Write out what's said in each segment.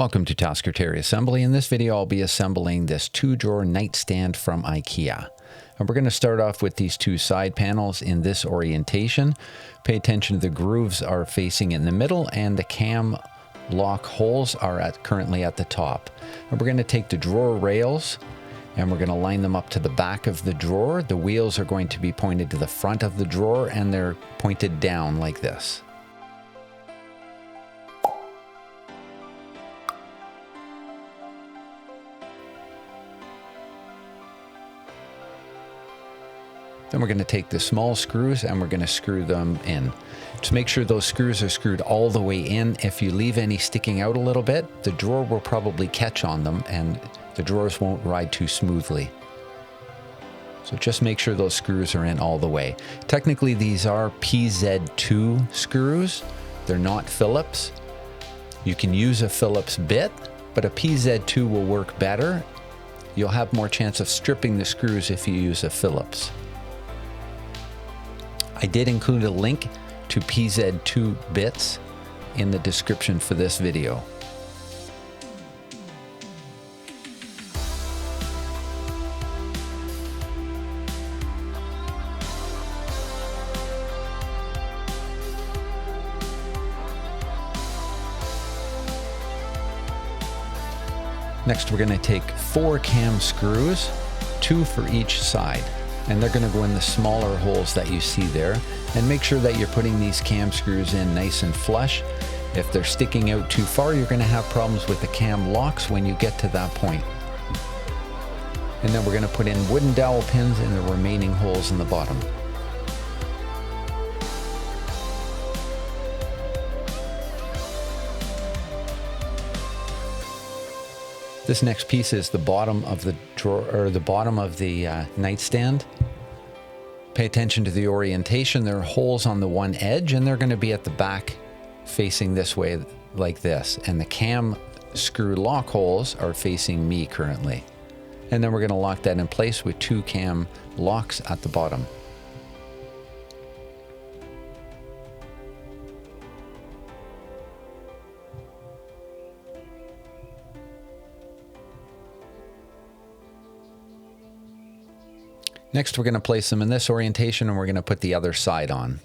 Welcome to Tasker Terry Assembly. In this video, I'll be assembling this 2-drawer nightstand from IKEA. And we're going to start off with these two side panels in this orientation. Pay attention to the grooves are facing in the middle and the cam lock holes are currently at the top. And we're going to take the drawer rails and we're going to line them up to the back of the drawer. The wheels are going to be pointed to the front of the drawer and they're pointed down like this. Then we're going to take the small screws and we're going to screw them in. Just make sure those screws are screwed all the way in. If you leave any sticking out a little bit, the drawer will probably catch on them and the drawers won't ride too smoothly. So just make sure those screws are in all the way. Technically, these are PZ2 screws. They're not Phillips. You can use a Phillips bit, but a PZ2 will work better. You'll have more chance of stripping the screws if you use a Phillips. I did include a link to PZ2 bits in the description for this video. Next, we're going to take 4 cam screws, 2 for each side. And they're going to go in the smaller holes that you see there. And make sure that you're putting these cam screws in nice and flush. If they're sticking out too far, you're going to have problems with the cam locks when you get to that point. And then we're going to put in wooden dowel pins in the remaining holes in the bottom. This next piece is the bottom of the drawer, or the bottom of the nightstand. Pay attention to the orientation. There are holes on the one edge and they're going to be at the back facing this way like this. And the cam screw lock holes are facing me currently. And then we're going to lock that in place with 2 cam locks at the bottom. Next, we're going to place them in this orientation and we're going to put the other side on.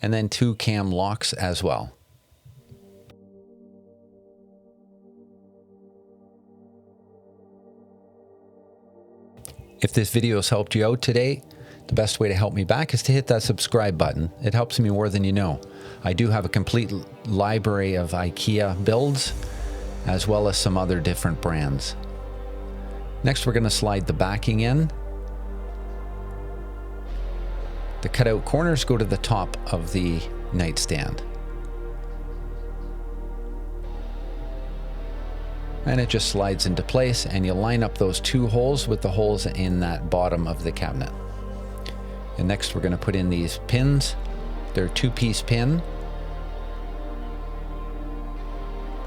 And then 2 cam locks as well. If this video has helped you out today, the best way to help me back is to hit that subscribe button. It helps me more than you know. I do have a complete library of IKEA builds, as well as some other different brands. Next, we're going to slide the backing in. The cutout corners go to the top of the nightstand. And it just slides into place and you line up those 2 holes with the holes in that bottom of the cabinet. And next we're going to put in these pins. They're a 2-piece pin.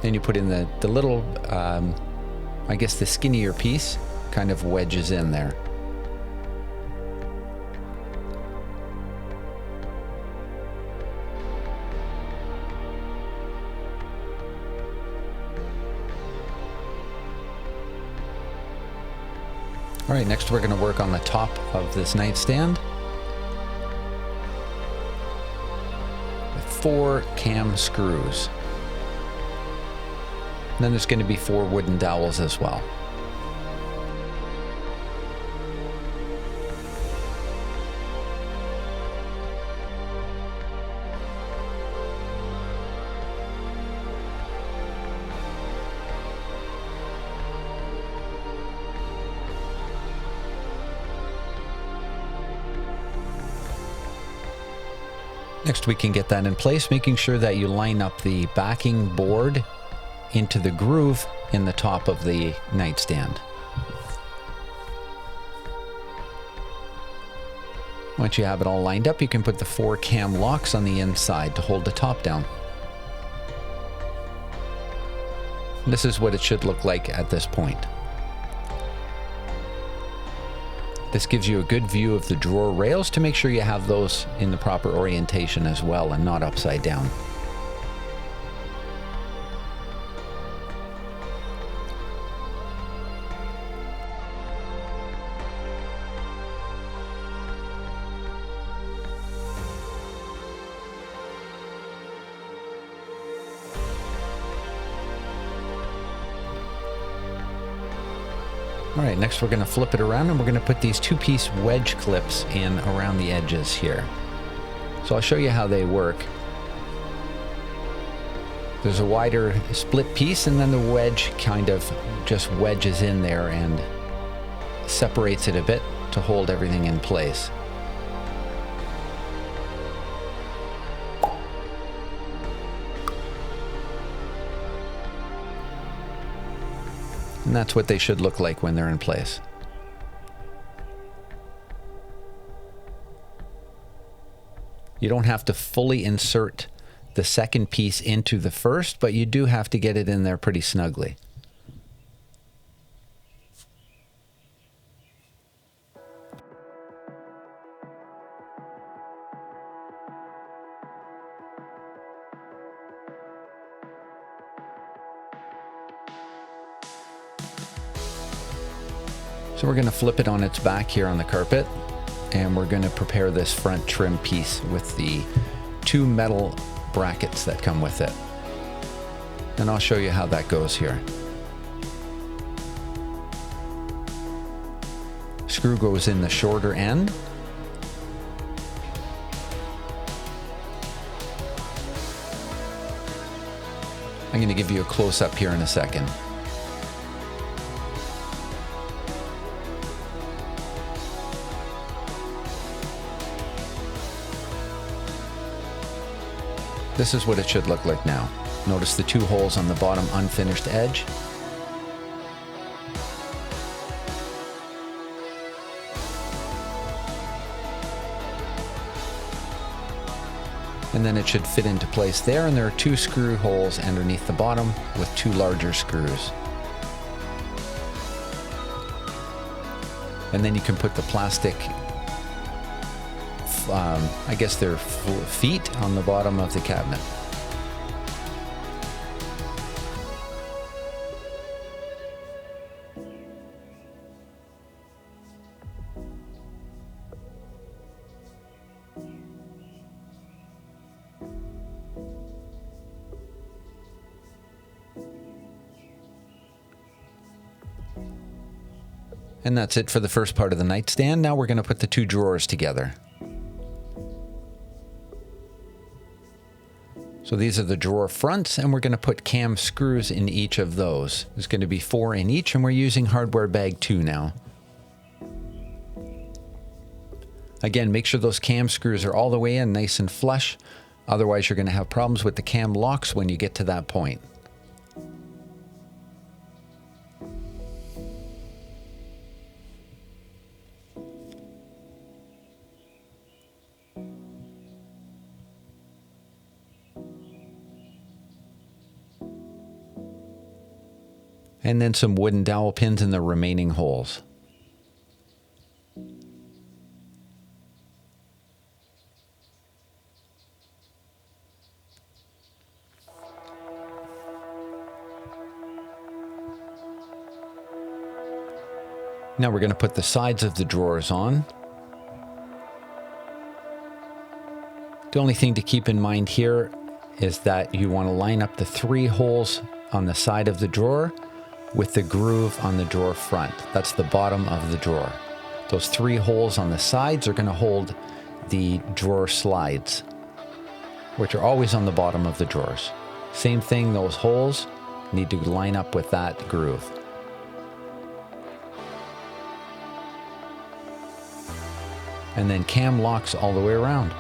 Then you put in the little, I guess the skinnier piece kind of wedges in there. All right, next we're going to work on the top of this nightstand with 4 cam screws. And then there's going to be 4 wooden dowels as well. Next, we can get that in place, making sure that you line up the backing board into the groove in the top of the nightstand. Once you have it all lined up, you can put the 4 cam locks on the inside to hold the top down. This is what it should look like at this point. This gives you a good view of the drawer rails to make sure you have those in the proper orientation as well and not upside down. All right, next we're going to flip it around and we're going to put these 2-piece wedge clips in around the edges here. So I'll show you how they work. There's a wider split piece and then the wedge kind of just wedges in there and separates it a bit to hold everything in place. And that's what they should look like when they're in place. You don't have to fully insert the second piece into the first, but you do have to get it in there pretty snugly. So we're going to flip it on its back here on the carpet, and we're going to prepare this front trim piece with the 2 metal brackets that come with it. And I'll show you how that goes here. Screw goes in the shorter end. I'm going to give you a close-up here in a second. This is what it should look like now. Notice the 2 holes on the bottom unfinished edge. And then it should fit into place there, and there are 2 screw holes underneath the bottom with 2 larger screws. And then you can put the plastic I guess they're feet on the bottom of the cabinet. And that's it for the first part of the nightstand. Now we're going to put the 2 drawers together. So these are the drawer fronts, and we're going to put cam screws in each of those. There's going to be 4 in each, and we're using hardware bag 2 now. Again, make sure those cam screws are all the way in, nice and flush. Otherwise, you're going to have problems with the cam locks when you get to that point. And then some wooden dowel pins in the remaining holes. Now we're going to put the sides of the drawers on. The only thing to keep in mind here is that you want to line up the 3 holes on the side of the drawer with the groove on the drawer front. That's the bottom of the drawer. Those 3 holes on the sides are going to hold the drawer slides, which are always on the bottom of the drawers. Same thing, those holes need to line up with that groove. And then cam locks all the way around.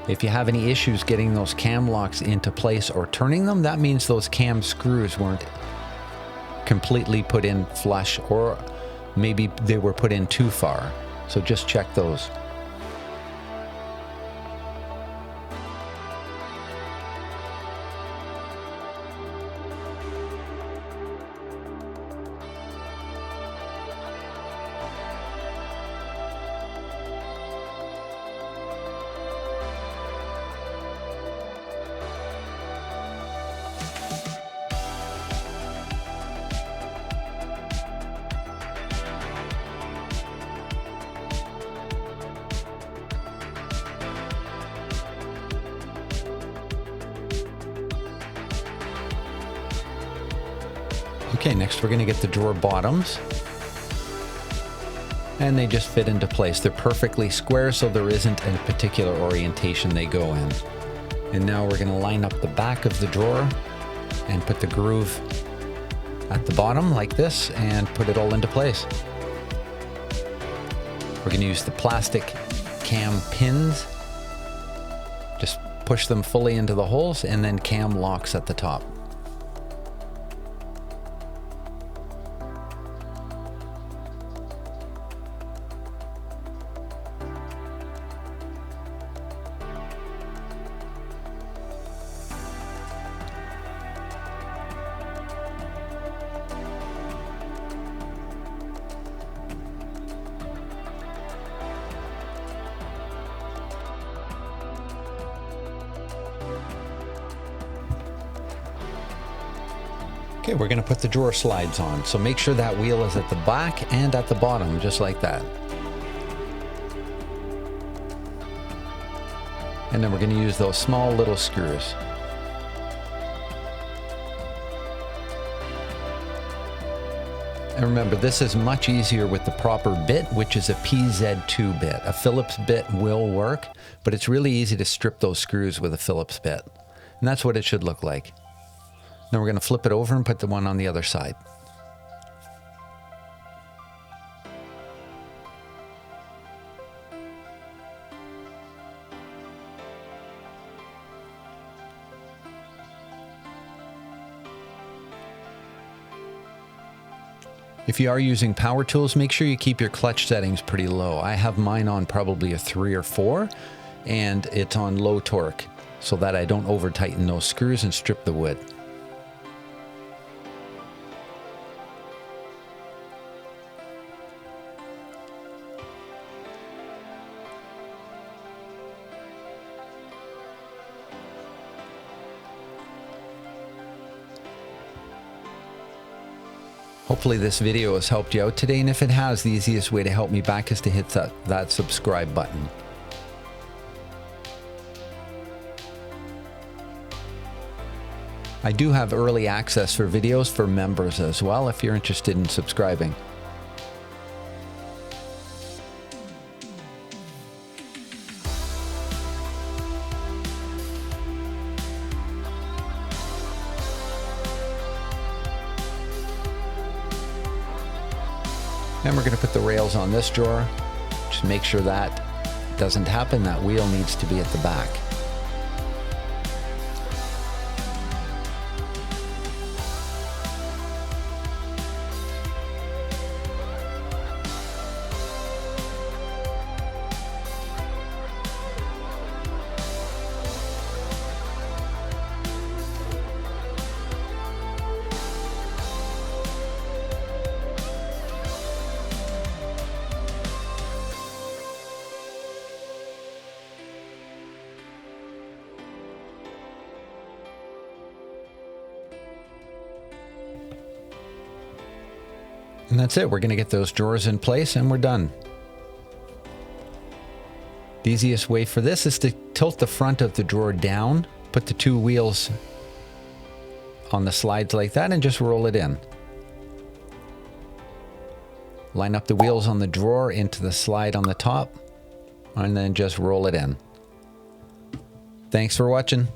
If you have any issues getting those cam locks into place or turning them, that means those cam screws weren't completely put in flush, or maybe they were put in too far. So just check those. Okay, next we're going to get the drawer bottoms. and they just fit into place. They're perfectly square, so there isn't a particular orientation they go in. And now we're going to line up the back of the drawer and put the groove at the bottom like this and put it all into place. We're going to use the plastic cam pins. Just push them fully into the holes and then cam locks at the top. Okay, we're going to put the drawer slides on. So make sure that wheel is at the back and at the bottom, just like that. And then we're going to use those small little screws. And remember, this is much easier with the proper bit, which is a PZ2 bit. A Phillips bit will work, but it's really easy to strip those screws with a Phillips bit. And that's what it should look like. Then we're going to flip it over and put the one on the other side. If you are using power tools, make sure you keep your clutch settings pretty low. I have mine on probably a 3 or 4, and it's on low torque so that I don't over tighten those screws and strip the wood. Hopefully this video has helped you out today, and if it has, the easiest way to help me back is to hit that subscribe button. I do have early access for videos for members as well if you're interested in subscribing. And we're going to put the rails on this drawer. Just make sure that doesn't happen. That wheel needs to be at the back. And that's it. We're going to get those drawers in place and we're done. The easiest way for this is to tilt the front of the drawer down, put the 2 wheels on the slides like that, and just roll it in. Line up the wheels on the drawer into the slide on the top, and then just roll it in. Thanks for watching.